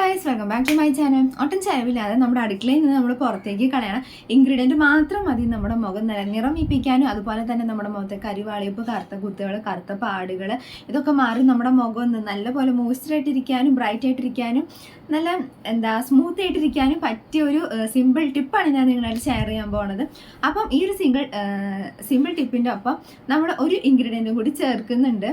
Guys, welcome back to my channel. ഒട്ടും ചിലവില്ലാതെ നമ്മുടെ അടുക്കളയിൽ നിന്ന് നമ്മൾ പുറത്തേക്ക് കളയണം ഇൻഗ്രീഡിയൻറ്റ് മാത്രം മതി നമ്മുടെ മുഖം നിറമിപ്പിക്കാനും അതുപോലെ തന്നെ നമ്മുടെ മുഖത്തെ കരിവാളിപ്പ്, കറുത്ത കുത്തുകൾ, കറുത്ത പാടുകൾ ഇതൊക്കെ മാറി നമ്മുടെ മുഖം നല്ലപോലെ മോയ്സ്ചറായിട്ടിരിക്കാനും ബ്രൈറ്റ് ആയിട്ടിരിക്കാനും നല്ല സ്മൂത്ത് ആയിട്ടിരിക്കാനും പറ്റിയ ഒരു സിമ്പിൾ ടിപ്പാണ് ഞാൻ നിങ്ങളായിട്ട് ഷെയർ ചെയ്യാൻ പോകുന്നത്. അപ്പം ഈ ഒരു സിമ്പിൾ ടിപ്പിൻ്റെ ഒപ്പം നമ്മൾ ഒരു ഇൻഗ്രീഡിയൻറ്റും കൂടി ചേർക്കുന്നുണ്ട്.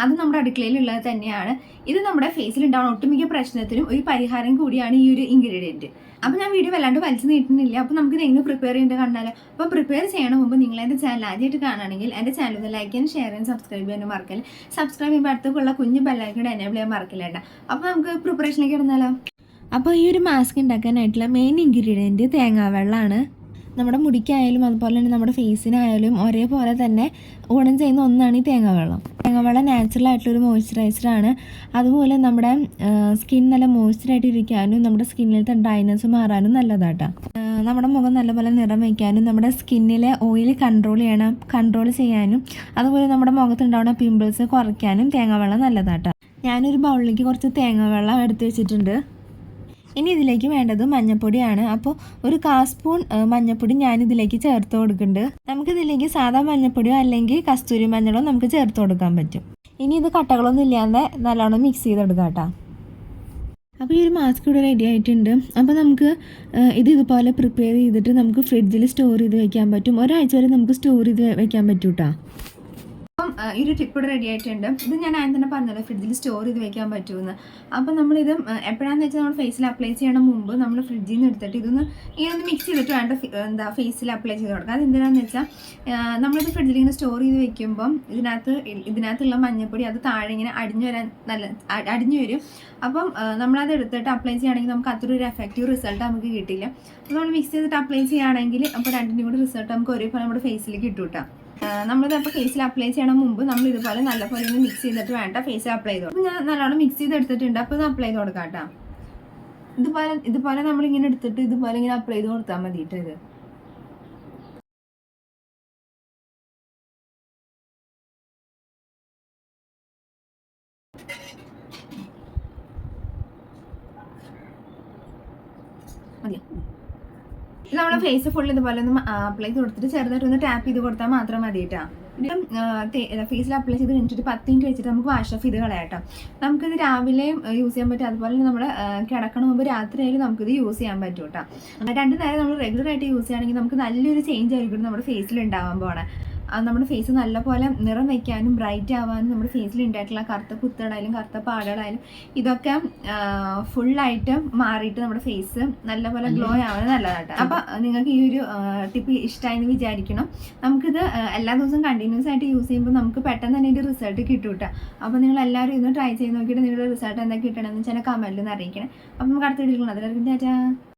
അത് നമ്മുടെ അടുക്കളയിലുള്ളത് തന്നെയാണ്. ഇത് നമ്മുടെ ഫേസിൽ ഉണ്ടാവുന്ന ഒട്ടുമിക്ക പ്രശ്നത്തിനും ഒരു പരിഹാരം കൂടിയാണ് ഈ ഒരു ഇൻഗ്രീഡിയൻറ്റ്. അപ്പോൾ ഞാൻ വീഡിയോ വല്ലാണ്ട് വലിച്ചു നീട്ടുന്നില്ല. അപ്പോൾ നമുക്ക് ഇതെങ്ങനെ പ്രിപ്പയർ ചെയ്യേണ്ടത് കണ്ടാലോ. അപ്പോൾ പ്രിപ്പയർ ചെയ്യണ മുമ്പ് നിങ്ങൾ എൻ്റെ ചാനൽ ആദ്യമായിട്ട് കാണുകയാണെങ്കിൽ എൻ്റെ ചാനൽ ഒന്ന് ലൈക്ക് ചെയ്യാനും ഷെയർ ചെയ്യാനും സബ്സ്ക്രൈബ് ചെയ്യാനും മറക്കല്ല. സബ്സ്ക്രൈബ് ചെയ്യുമ്പോൾ അടുത്തുള്ള കുഞ്ഞു ബെല്ലൈക്കൺ എനേബിൾ ചെയ്യാൻ മറക്കില്ല കേട്ടോ. അപ്പോൾ നമുക്ക് പ്രിപ്പറേഷനിലേക്ക് ഇടുന്നാലോ. അപ്പോൾ ഈ ഒരു മാസ്ക് ഉണ്ടാക്കാനായിട്ടുള്ള മെയിൻ ഇൻഗ്രീഡിയൻറ്റ് തേങ്ങാവെള്ളമാണ്. നമ്മുടെ മുടിക്കായാലും അതുപോലെ തന്നെ നമ്മുടെ ഫേസിനായാലും ഒരേപോലെ തന്നെ ഗുണം ചെയ്യുന്ന ഒന്നാണ് ഈ തേങ്ങാവെള്ളം. തേങ്ങാവെള്ളം നാച്ചുറൽ ആയിട്ടുള്ളൊരു മോയ്സ്ചറൈസറാണ്. അതുപോലെ നമ്മുടെ സ്കിൻ നല്ല മോയ്സ്ചറായിട്ട് ഇരിക്കാനും നമ്മുടെ സ്കിന്നിലത്തെ ഡ്രൈനെസ് മാറാനും നല്ലതാട്ടോ. നമ്മുടെ മുഖം നല്ലപോലെ നിറം വയ്ക്കാനും നമ്മുടെ സ്കിന്നിലെ ഓയിൽ കൺട്രോൾ ചെയ്യാനും അതുപോലെ നമ്മുടെ മുഖത്തുണ്ടാവുന്ന പിമ്പിൾസ് കുറയ്ക്കാനും തേങ്ങാവെള്ളം നല്ലതാട്ടോ. ഞാനൊരു ബൗളിലേക്ക് കുറച്ച് തേങ്ങാവെള്ളം എടുത്ത് വെച്ചിട്ടുണ്ട്. ഇനി ഇതിലേക്ക് വേണ്ടത് മഞ്ഞൾപ്പൊടിയാണ്. അപ്പോൾ ഒരു 1/4 സ്പൂൺ മഞ്ഞൾപ്പൊടി ഞാനിതിലേക്ക് ചേർത്ത് കൊടുക്കുന്നുണ്ട്. നമുക്കിതിലേക്ക് സാധാ മഞ്ഞൾപ്പൊടിയോ അല്ലെങ്കിൽ കസ്തൂരി മഞ്ഞളോ നമുക്ക് ചേർത്ത് കൊടുക്കാൻ പറ്റും. ഇനി ഇത് കട്ടകളൊന്നും ഇല്ലാതെ നല്ലോണം മിക്സ് ചെയ്തെടുക്കാം കേട്ടോ. അപ്പോൾ ഈ ഒരു മാസ്ക് ഇവിടെ റെഡി ആയിട്ടുണ്ട്. അപ്പോൾ നമുക്ക് ഇതുപോലെ പ്രിപ്പയർ ചെയ്തിട്ട് നമുക്ക് ഫ്രിഡ്ജിൽ സ്റ്റോർ ചെയ്ത് വെക്കാൻ പറ്റും. ഒരാഴ്ച വരെ നമുക്ക് സ്റ്റോർ ചെയ്ത് വെക്കാൻ പറ്റും കേട്ടോ. അപ്പം ഈ ഒരു ടിപ്പ് ഇവിടെ റെഡി ആയിട്ടുണ്ട്. ഇത് ഞാൻ ആദ്യം തന്നെ പറഞ്ഞല്ലോ ഫ്രിഡ്ജിൽ സ്റ്റോർ ചെയ്ത് വെക്കാൻ പറ്റുമെന്ന്. അപ്പം നമ്മളിത് എപ്പോഴാണെന്ന് വെച്ചാൽ നമ്മൾ ഫേസിൽ അപ്ലൈ ചെയ്യണം മുമ്പ് നമ്മൾ ഫ്രിഡ്ജിൽ നിന്ന് എടുത്തിട്ട് ഇതൊന്ന് ഇങ്ങനെ മിക്സ് ചെയ്തിട്ട് വേണ്ട ഫേസിൽ അപ്ലൈ ചെയ്ത് കൊടുക്കുക. അത് എന്തിനാണെന്ന് വെച്ചാൽ നമ്മളിത് ഫ്രിഡ്ജിൽ ഇങ്ങനെ സ്റ്റോർ ചെയ്ത് വെക്കുമ്പം ഇതിനകത്തുള്ള മഞ്ഞൾപ്പൊടി അത് താഴെ ഇങ്ങനെ അടിഞ്ഞു വരും. അപ്പം നമ്മളത് എടുത്തിട്ട് അപ്ലൈ ചെയ്യുകയാണെങ്കിൽ നമുക്ക് അത്ര ഒരു എഫക്റ്റീവ് റിസൾട്ട് നമുക്ക് കിട്ടില്ല. അപ്പോൾ നമ്മൾ മിക്സ് ചെയ്തിട്ട് അപ്ലൈ ചെയ്യുകയാണെങ്കിൽ അപ്പോൾ രണ്ടിനും കൂടി റിസൾട്ട് നമുക്ക് ഒരേപോലെ നമ്മുടെ ഫേസിലേക്ക് കിട്ടും കേട്ടോ. നമ്മളിതപ്പോൾ ഫേസിൽ അപ്ലൈ ചെയ്യണം മുമ്പ് നമ്മൾ ഇതുപോലെ നല്ലപോലെ ഒന്ന് മിക്സ് ചെയ്തിട്ട് വേണ്ട ഫേസിൽ അപ്ലൈ ചെയ്ത് കൊടുക്കും. ഞാൻ നല്ലോണം മിക്സ് ചെയ്ത് എടുത്തിട്ടുണ്ട്. അപ്പോൾ ഇത് അപ്ലൈ ചെയ്ത് കൊടുക്കാം കേട്ടോ. ഇതുപോലെ നമ്മളിങ്ങനെ എടുത്തിട്ട് ഇതുപോലെ ഇങ്ങനെ അപ്ലൈ ചെയ്ത് കൊടുത്താൽ മതി കേട്ടോ. ഇത് മതിയോ? നമ്മുടെ ഫേസ് ഫുൾ ഇതുപോലെ ഒന്ന് അപ്ലൈ ചെയ്ത് കൊടുത്തിട്ട് ചെറുതായിട്ട് ഒന്ന് ടാപ്പ് ചെയ്ത് കൊടുത്താൽ മാത്രം മതി കേട്ടോ. ഫേസിൽ അപ്ലൈ ചെയ്ത് കഴിഞ്ഞിട്ട് 10 മിനിറ്റ് വെച്ചിട്ട് നമുക്ക് വാഷ് ഓഫ് ചെയ്ത് കളയാട്ടോ. നമുക്കിത് രാവിലെയും യൂസ് ചെയ്യാൻ പറ്റും. അതുപോലെ തന്നെ നമ്മൾ കിടക്കണ മുമ്പ് രാത്രിയായാലും നമുക്കിത് യൂസ് ചെയ്യാൻ പറ്റും കേട്ടോ. 2 നേരം നമ്മൾ റെഗുലറായിട്ട് യൂസ് ചെയ്യുകയാണെങ്കിൽ നമുക്ക് നല്ലൊരു ചേഞ്ച് ആയിരിക്കും നമ്മുടെ ഫേസിൽ ഉണ്ടാവാൻ പോകണം. നമ്മുടെ ഫേസ് നല്ലപോലെ നിറം വയ്ക്കാനും ബ്രൈറ്റ് ആവാനും നമ്മുടെ ഫേസിൽ ഉണ്ടായിട്ടുള്ള കറുത്ത കുത്തുകളായാലും കറുത്ത പാടുകളായാലും ഇതൊക്കെ ഫുള്ളായിട്ട് മാറിയിട്ട് നമ്മുടെ ഫേസ് നല്ലപോലെ ഗ്ലോ ആവാനും നല്ലതായിട്ട്. അപ്പം നിങ്ങൾക്ക് ഈ ഒരു ടിപ്പ് ഇഷ്ടമായെന്ന് വിചാരിക്കണം. നമുക്കിത് എല്ലാ ദിവസവും കണ്ടിന്യൂസ് ആയിട്ട് യൂസ് ചെയ്യുമ്പോൾ നമുക്ക് പെട്ടെന്ന് തന്നെ ഇതിൻ്റെ റിസൾട്ട് കിട്ടും കേട്ടോ. അപ്പോൾ നിങ്ങൾ എല്ലാവരും ഇന്ന് ട്രൈ ചെയ്ത് നോക്കിയിട്ട് നിങ്ങളുടെ റിസൾട്ട് എന്താ കിട്ടണമെന്ന് വെച്ചാൽ കമൻറ്റിൽ നിന്ന് അറിയിക്കണം. അപ്പം നമുക്ക് അടുത്ത വീഡിയോ അതിലായിരിക്കും. ടാറ്റാ.